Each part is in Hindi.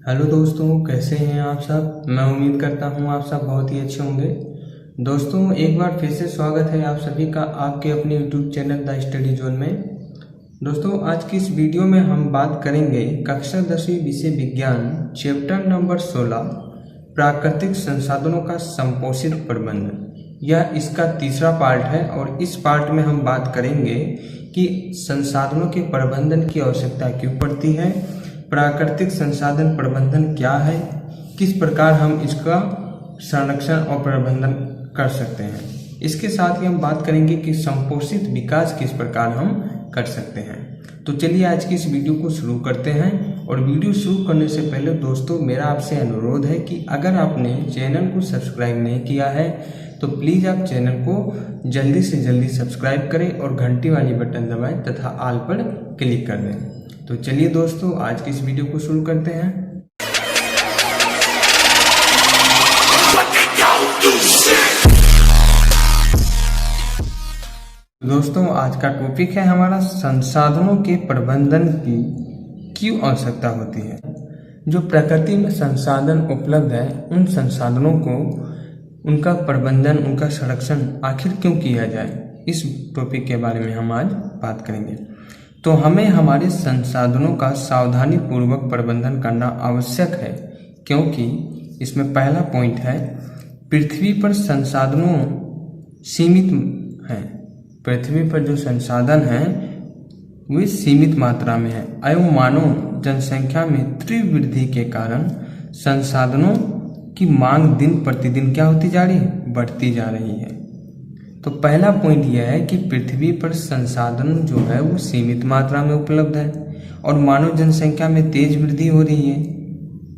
हेलो दोस्तों, कैसे हैं आप सब। मैं उम्मीद करता हूं आप सब बहुत ही अच्छे होंगे। दोस्तों, एक बार फिर से स्वागत है आप सभी का आपके अपने YouTube channel the study zone में। दोस्तों, आज की इस वीडियो में हम बात करेंगे कक्षा 10वीं विषय विज्ञान चैप्टर नंबर 16 प्राकृतिक संसाधनों का संपोषित प्रबंधन। यह इसका तीसरा पार्ट है और इस पार्ट में हम बात करेंगे कि संसाधनों के प्रबंधन की आवश्यकता क्यों पड़ती है, प्राकृतिक संसाधन प्रबंधन क्या है, किस प्रकार हम इसका संरक्षण और प्रबंधन कर सकते हैं। इसके साथ ही हम बात करेंगे कि संपोषित विकास किस प्रकार हम कर सकते हैं। तो चलिए आज की इस वीडियो को शुरू करते हैं। और वीडियो शुरू करने से पहले दोस्तों, मेरा आपसे अनुरोध है कि अगर आपने चैनल को सब्सक्राइब नहीं किया है तो प्लीज़ आप चैनल को जल्दी से जल्दी सब्सक्राइब करें और घंटी वाली बटन दबाएं तथा ऑल पर क्लिक कर दें। तो चलिए दोस्तों, आज की इस वीडियो को शुरू करते हैं। दोस्तों, आज का टॉपिक है हमारा संसाधनों के प्रबंधन की क्यों आवश्यकता होती है। जो प्रकृति में संसाधन उपलब्ध है, उन संसाधनों को उनका प्रबंधन, उनका संरक्षण आखिर क्यों किया जाए, इस टॉपिक के बारे में हम आज बात करेंगे। तो हमें हमारे संसाधनों का सावधानी पूर्वक प्रबंधन करना आवश्यक है, क्योंकि इसमें पहला पॉइंट है पृथ्वी पर संसाधनों सीमित हैं। पृथ्वी पर जो संसाधन हैं वे सीमित मात्रा में है एवं मानव जनसंख्या में तीव्र वृद्धि के कारण संसाधनों की मांग दिन प्रतिदिन क्या होती जा रही है, बढ़ती जा रही है। तो पहला पॉइंट यह है कि पृथ्वी पर संसाधन जो है वो सीमित मात्रा में उपलब्ध है और मानव जनसंख्या में तेज वृद्धि हो रही है।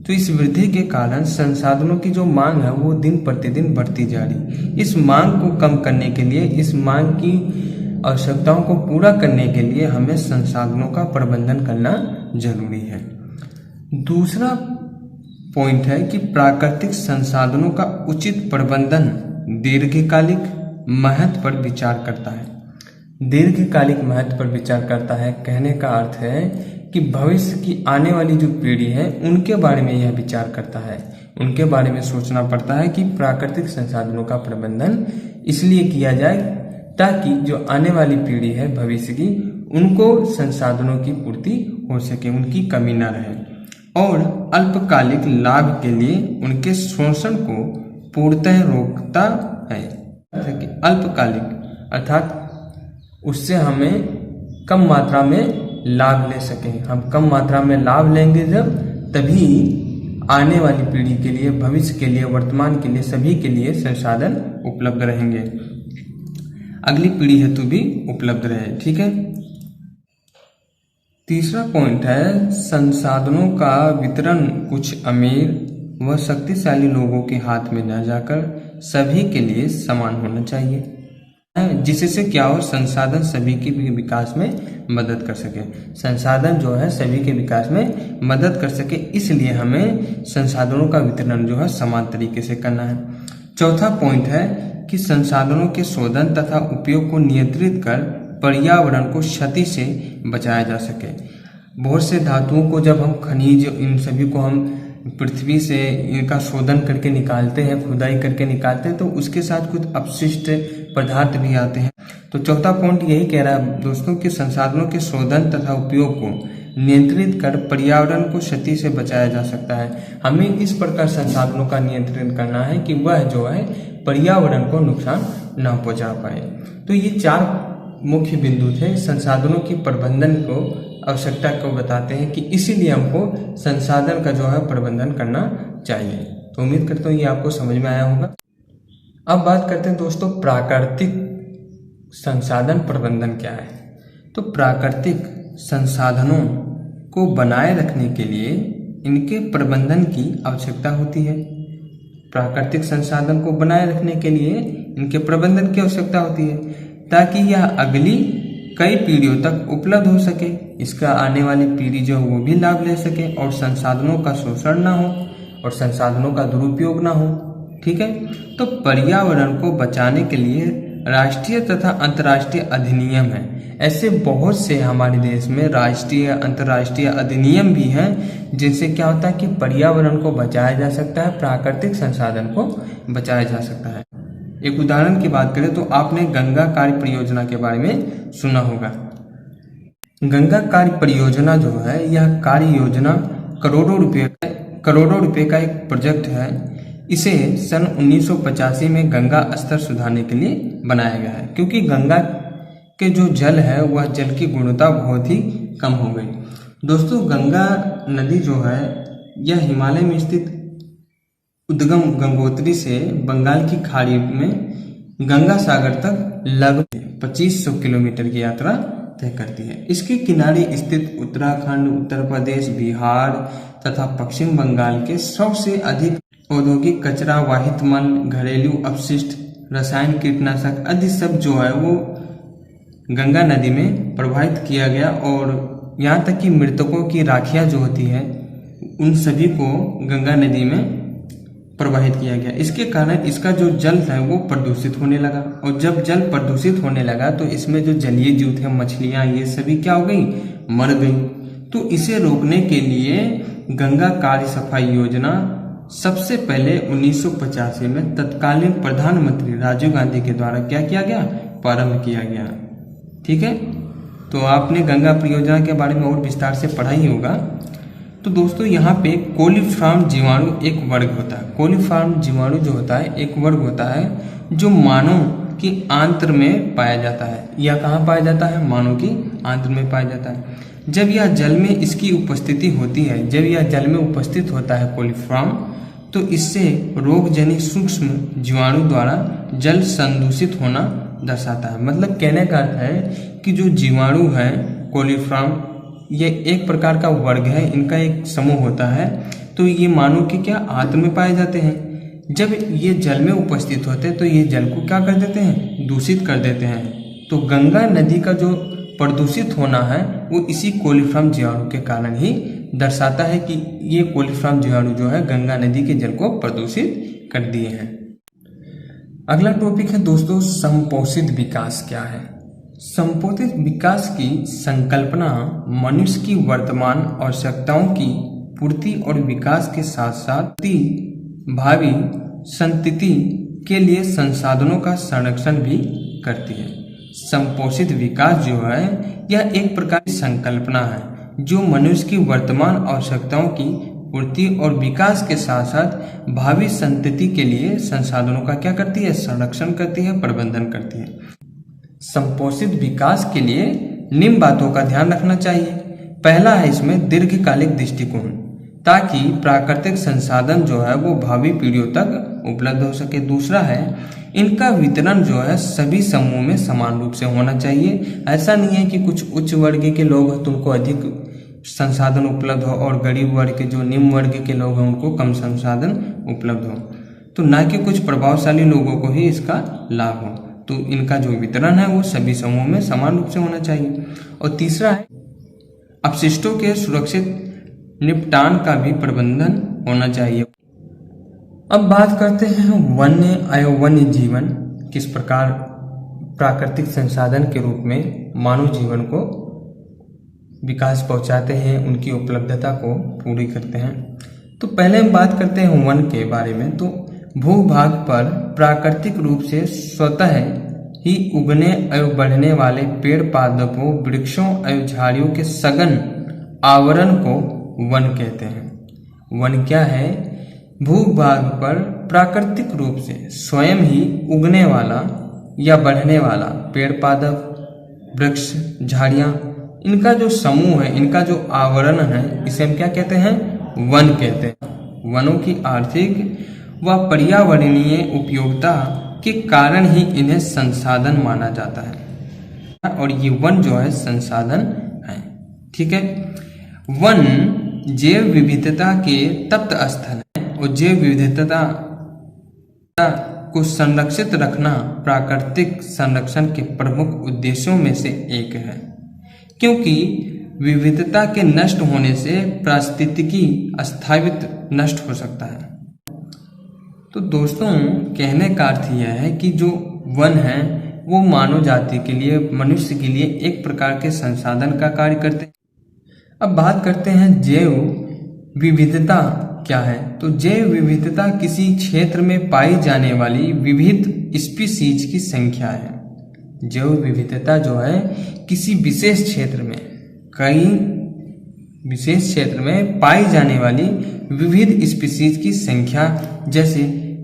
तो इस वृद्धि के कारण संसाधनों की जो मांग है वो दिन प्रतिदिन बढ़ती जा रही है। इस मांग को कम करने के लिए, इस मांग की आवश्यकताओं को पूरा करने के लिए हमें संसाधनों का प्रबंधन करना जरूरी है। दूसरा पॉइंट है कि प्राकृतिक संसाधनों का उचित प्रबंधन दीर्घकालिक महत्व पर विचार करता है। दीर्घकालिक महत्व पर विचार करता है कहने का अर्थ है कि भविष्य की आने वाली जो पीढ़ी है उनके बारे में यह विचार करता है। उनके बारे में सोचना पड़ता है कि प्राकृतिक संसाधनों का प्रबंधन इसलिए किया जाए ताकि जो आने वाली पीढ़ी है भविष्य की, उनको संसाधनों की पूर्ति हो सके, उनकी कमी न रहे। और अल्पकालिक लाभ के लिए उनके शोषण को पूर्णतः रोकता है। कि अल्पकालिक अर्थात उससे हमें कम मात्रा में लाभ ले सकें। हम कम मात्रा में लाभ लेंगे जब, तभी आने वाली पीढ़ी के लिए, भविष्य के लिए, वर्तमान के लिए, सभी के लिए संसाधन उपलब्ध रहेंगे, अगली पीढ़ी हेतु भी उपलब्ध रहे। ठीक है। तीसरा पॉइंट है संसाधनों का वितरण कुछ अमीर व शक्तिशाली लोगों के हाथ में न जाकर सभी के लिए समान होना चाहिए, जिससे क्या हो, संसाधन सभी के विकास में मदद कर सके। संसाधन जो है सभी के विकास में मदद कर सके, इसलिए हमें संसाधनों का वितरण जो है समान तरीके से करना है। चौथा पॉइंट है कि संसाधनों के शोधन तथा उपयोग को नियंत्रित कर पर्यावरण को क्षति से बचाया जा सके। बहुत से धातुओं को जब हम खनिज, इन सभी को हम पृथ्वी से इनका शोधन करके निकालते हैं, खुदाई करके निकालते हैं, तो उसके साथ कुछ अपशिष्ट पदार्थ भी आते हैं। तो चौथा पॉइंट यही कह रहा है दोस्तों कि संसाधनों के शोधन तथा उपयोग को नियंत्रित कर पर्यावरण को क्षति से बचाया जा सकता है। हमें इस प्रकार संसाधनों का नियंत्रण करना है कि वह जो है पर्यावरण को नुकसान न पहुंचा पाए। तो ये चार मुख्य बिंदु थे संसाधनों की प्रबंधन को आवश्यकता को बताते हैं कि इसीलिए हमको संसाधन का जो है प्रबंधन करना चाहिए। तो उम्मीद करता हूँ ये आपको समझ में आया होगा। अब बात करते हैं दोस्तों प्राकृतिक संसाधन प्रबंधन क्या है। तो प्राकृतिक संसाधनों को बनाए रखने के लिए इनके प्रबंधन की आवश्यकता होती है। प्राकृतिक संसाधन को बनाए रखने के लिए इनके प्रबंधन की आवश्यकता होती है ताकि यह अगली कई पीढ़ियों तक उपलब्ध हो सके, इसका आने वाली पीढ़ी जो है वो भी लाभ ले सके और संसाधनों का शोषण ना हो और संसाधनों का दुरुपयोग ना हो। ठीक है। तो पर्यावरण को बचाने के लिए राष्ट्रीय तथा अंतर्राष्ट्रीय अधिनियम हैं। ऐसे बहुत से हमारे देश में राष्ट्रीय अंतर्राष्ट्रीय अधिनियम भी हैं जिनसे क्या होता है कि पर्यावरण को बचाया जा सकता है, प्राकृतिक संसाधन को बचाया जा सकता है। एक उदाहरण की बात करें तो आपने गंगा कार्य परियोजना के बारे में सुना होगा। गंगा कार्य परियोजना जो है यह कार्य योजना करोड़ों रुपए का एक प्रोजेक्ट है। इसे सन 1985 में गंगा स्तर सुधारने के लिए बनाया गया है, क्योंकि गंगा के जो जल है वह जल की गुणवत्ता बहुत ही कम हो गई। दोस्तों, गंगा नदी जो है यह हिमालय में स्थित उद्गम गंगोत्री से बंगाल की खाड़ी में गंगा सागर तक लगभग 2500 किलोमीटर की यात्रा तय करती है। इसके किनारे स्थित उत्तराखंड, उत्तर प्रदेश, बिहार तथा पश्चिम बंगाल के सबसे अधिक औद्योगिक कचरा, वाहित मल, घरेलू अपशिष्ट, रसायन, कीटनाशक आदि सब जो है वो गंगा नदी में प्रवाहित किया गया और यहाँ तक कि मृतकों की राखियाँ जो होती है उन सभी को गंगा नदी में प्रवाहित किया गया। इसके कारण इसका जो जल है वो प्रदूषित होने लगा, और जब जल प्रदूषित होने लगा तो इसमें जो जलीय जीव थे, मछलियाँ, ये सभी क्या हो गई, मर गई। तो इसे रोकने के लिए गंगा कार्य सफाई योजना सबसे पहले 1985 में तत्कालीन प्रधानमंत्री राजीव गांधी के द्वारा क्या किया गया, प्रारंभ किया गया। ठीक है, तो आपने गंगा परियोजना के बारे में और विस्तार से पढ़ा ही होगा। तो दोस्तों, यहाँ पे कोलीफॉर्म जीवाणु एक वर्ग होता है। कोलीफॉर्म जीवाणु जो होता है एक वर्ग होता है जो मानव की आंत्र में पाया जाता है। यह कहाँ पाया जाता है, मानव की आंत्र में पाया जाता है। जब यह जल में इसकी उपस्थिति होती है, जब यह जल में उपस्थित होता है कोलीफॉर्म, तो इससे रोगजनित सूक्ष्म जीवाणु द्वारा जल संदूषित होना दर्शाता है। मतलब कहने का अर्थ है कि जो जीवाणु है कोलीफॉर्म, ये एक प्रकार का वर्ग है, इनका एक समूह होता है। तो ये मानव के क्या आंत्र में पाए जाते हैं। जब ये जल में उपस्थित होते हैं तो ये जल को क्या कर देते हैं, दूषित कर देते हैं। तो गंगा नदी का जो प्रदूषित होना है वो इसी कोलीफॉर्म जीवाणु के कारण ही दर्शाता है कि ये कोलीफॉर्म जीवाणु जो है गंगा नदी के जल को प्रदूषित कर दिए हैं। अगला टॉपिक है दोस्तों, संपोषित विकास क्या है। संपोषित विकास की संकल्पना मनुष्य की वर्तमान आवश्यकताओं की पूर्ति और विकास के साथ साथ भावी संतति के लिए संसाधनों का संरक्षण भी करती है। संपोषित विकास जो है यह एक प्रकार की संकल्पना है जो मनुष्य की वर्तमान आवश्यकताओं की पूर्ति और विकास के साथ साथ भावी संतति के लिए संसाधनों का क्या करती है, संरक्षण करती है, प्रबंधन करती है। संपोषित विकास के लिए निम्न बातों का ध्यान रखना चाहिए। पहला है इसमें दीर्घकालिक दृष्टिकोण, ताकि प्राकृतिक संसाधन जो है वो भावी पीढ़ियों तक उपलब्ध हो सके। दूसरा है इनका वितरण जो है सभी समूह में समान रूप से होना चाहिए। ऐसा नहीं है कि कुछ उच्च वर्ग के लोग हैं तो उनको अधिक संसाधन उपलब्ध हो और गरीब वर्ग के जो निम्न वर्ग के लोग हैं उनको कम संसाधन उपलब्ध हो। तो ना कि कुछ प्रभावशाली लोगों को ही इसका लाभ हो। तो इनका जो वितरण है वो सभी समूह में समान रूप से होना चाहिए। और तीसरा है अपशिष्टों के सुरक्षित निपटान का भी प्रबंधन होना चाहिए। अब बात करते हैं वन्य जीवन किस प्रकार प्राकृतिक संसाधन के रूप में मानव जीवन को विकास पहुंचाते हैं, उनकी उपलब्धता को पूरी करते हैं। तो पहले हम बात करते हैं वन के बारे में। तो भूभाग पर प्राकृतिक रूप से स्वतः ही उगने एवं बढ़ने वाले पेड़ पादपों, वृक्षों एवं झाड़ियों के सघन आवरण को वन कहते हैं। वन क्या है, भूभाग पर प्राकृतिक रूप से स्वयं ही उगने वाला या बढ़ने वाला पेड़ पादप, वृक्ष, झाड़ियां, इनका जो समूह है, इनका जो आवरण है, इसे हम क्या कहते हैं, वन कहते हैं। वनों की आर्थिक व पर्यावरणीय उपयोगिता के कारण ही इन्हें संसाधन माना जाता है और ये वन जो है संसाधन है। ठीक है, वन जैव विविधता के तप्त स्थल है और जैव विविधता को संरक्षित रखना प्राकृतिक संरक्षण के प्रमुख उद्देश्यों में से एक है, क्योंकि विविधता के नष्ट होने से पारिस्थितिकी अस्तित्व नष्ट हो सकता है। तो दोस्तों कहने का अर्थ यह है कि जो वन है वो मानव जाति के लिए, मनुष्य के लिए एक प्रकार के संसाधन का कार्य करते हैं। अब बात करते हैं जैव विविधता क्या है। तो जैव विविधता किसी क्षेत्र में पाई जाने वाली विविध स्पीसीज की संख्या है। जैव विविधता जो है किसी विशेष क्षेत्र में, कई विशेष क्षेत्र में पाई जाने वाली विविध स्पीसीज की संख्या, जैसे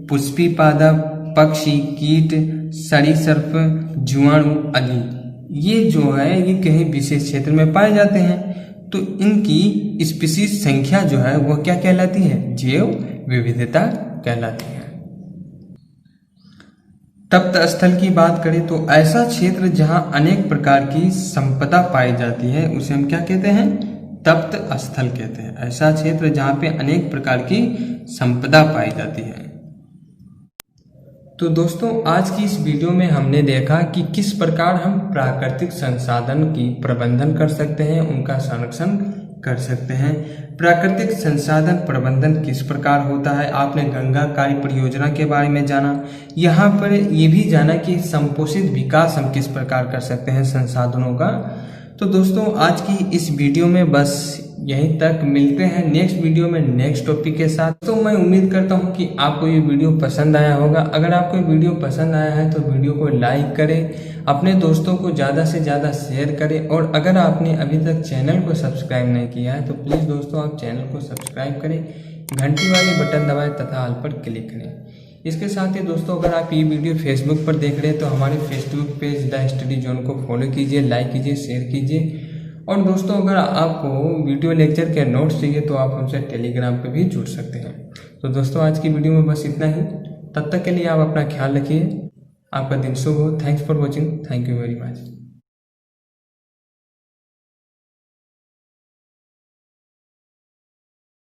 पुष्पी पादप, पक्षी, कीट, सरीसृप, जीवाणु आदि, ये जो है ये कहीं विशेष क्षेत्र में पाए जाते हैं। तो इनकी स्पीसीज संख्या जो है वो क्या कहलाती है? जैव विविधता कहलाती है। तप्त स्थल की बात करें तो ऐसा क्षेत्र जहां अनेक प्रकार की संपदा पाई जाती है उसे हम क्या कहते हैं? तप्त स्थल कहते हैं। ऐसा क्षेत्र जहां पे अनेक प्रकार की संपदा पाई जाती है। तो दोस्तों आज की इस वीडियो में हमने देखा कि किस प्रकार हम प्राकृतिक संसाधन की प्रबंधन कर सकते हैं, उनका संरक्षण कर सकते हैं। प्राकृतिक संसाधन प्रबंधन किस प्रकार होता है, आपने गंगा कार्य परियोजना के बारे में जाना। यहाँ पर ये भी जाना कि संपोषित विकास हम किस प्रकार कर सकते हैं संसाधनों का। तो दोस्तों आज की इस वीडियो में बस यहीं तक, मिलते हैं नेक्स्ट वीडियो में नेक्स्ट टॉपिक के साथ। तो मैं उम्मीद करता हूं कि आपको ये वीडियो पसंद आया होगा। अगर आपको ये वीडियो पसंद आया है तो वीडियो को लाइक करें, अपने दोस्तों को ज़्यादा से ज़्यादा शेयर करें, और अगर आपने अभी तक चैनल को सब्सक्राइब नहीं किया है तो प्लीज़ दोस्तों आप चैनल को सब्सक्राइब करें, घंटी वाली बटन दबाएं तथा ऑल पर क्लिक करें। इसके साथ ही दोस्तों अगर आप ये वीडियो फेसबुक पर देख रहे हैं तो हमारे Facebook page the study zone को फॉलो कीजिए, लाइक कीजिए, शेयर कीजिए। और दोस्तों अगर आपको वीडियो लेक्चर के नोट्स चाहिए तो आप हमसे टेलीग्राम पे भी जुड़ सकते हैं। तो दोस्तों आज की वीडियो में बस इतना ही। तब तक के लिए आप अपना ख्याल रखिए। आपका दिन शुभ हो। Thanks for watching. Thank you very much.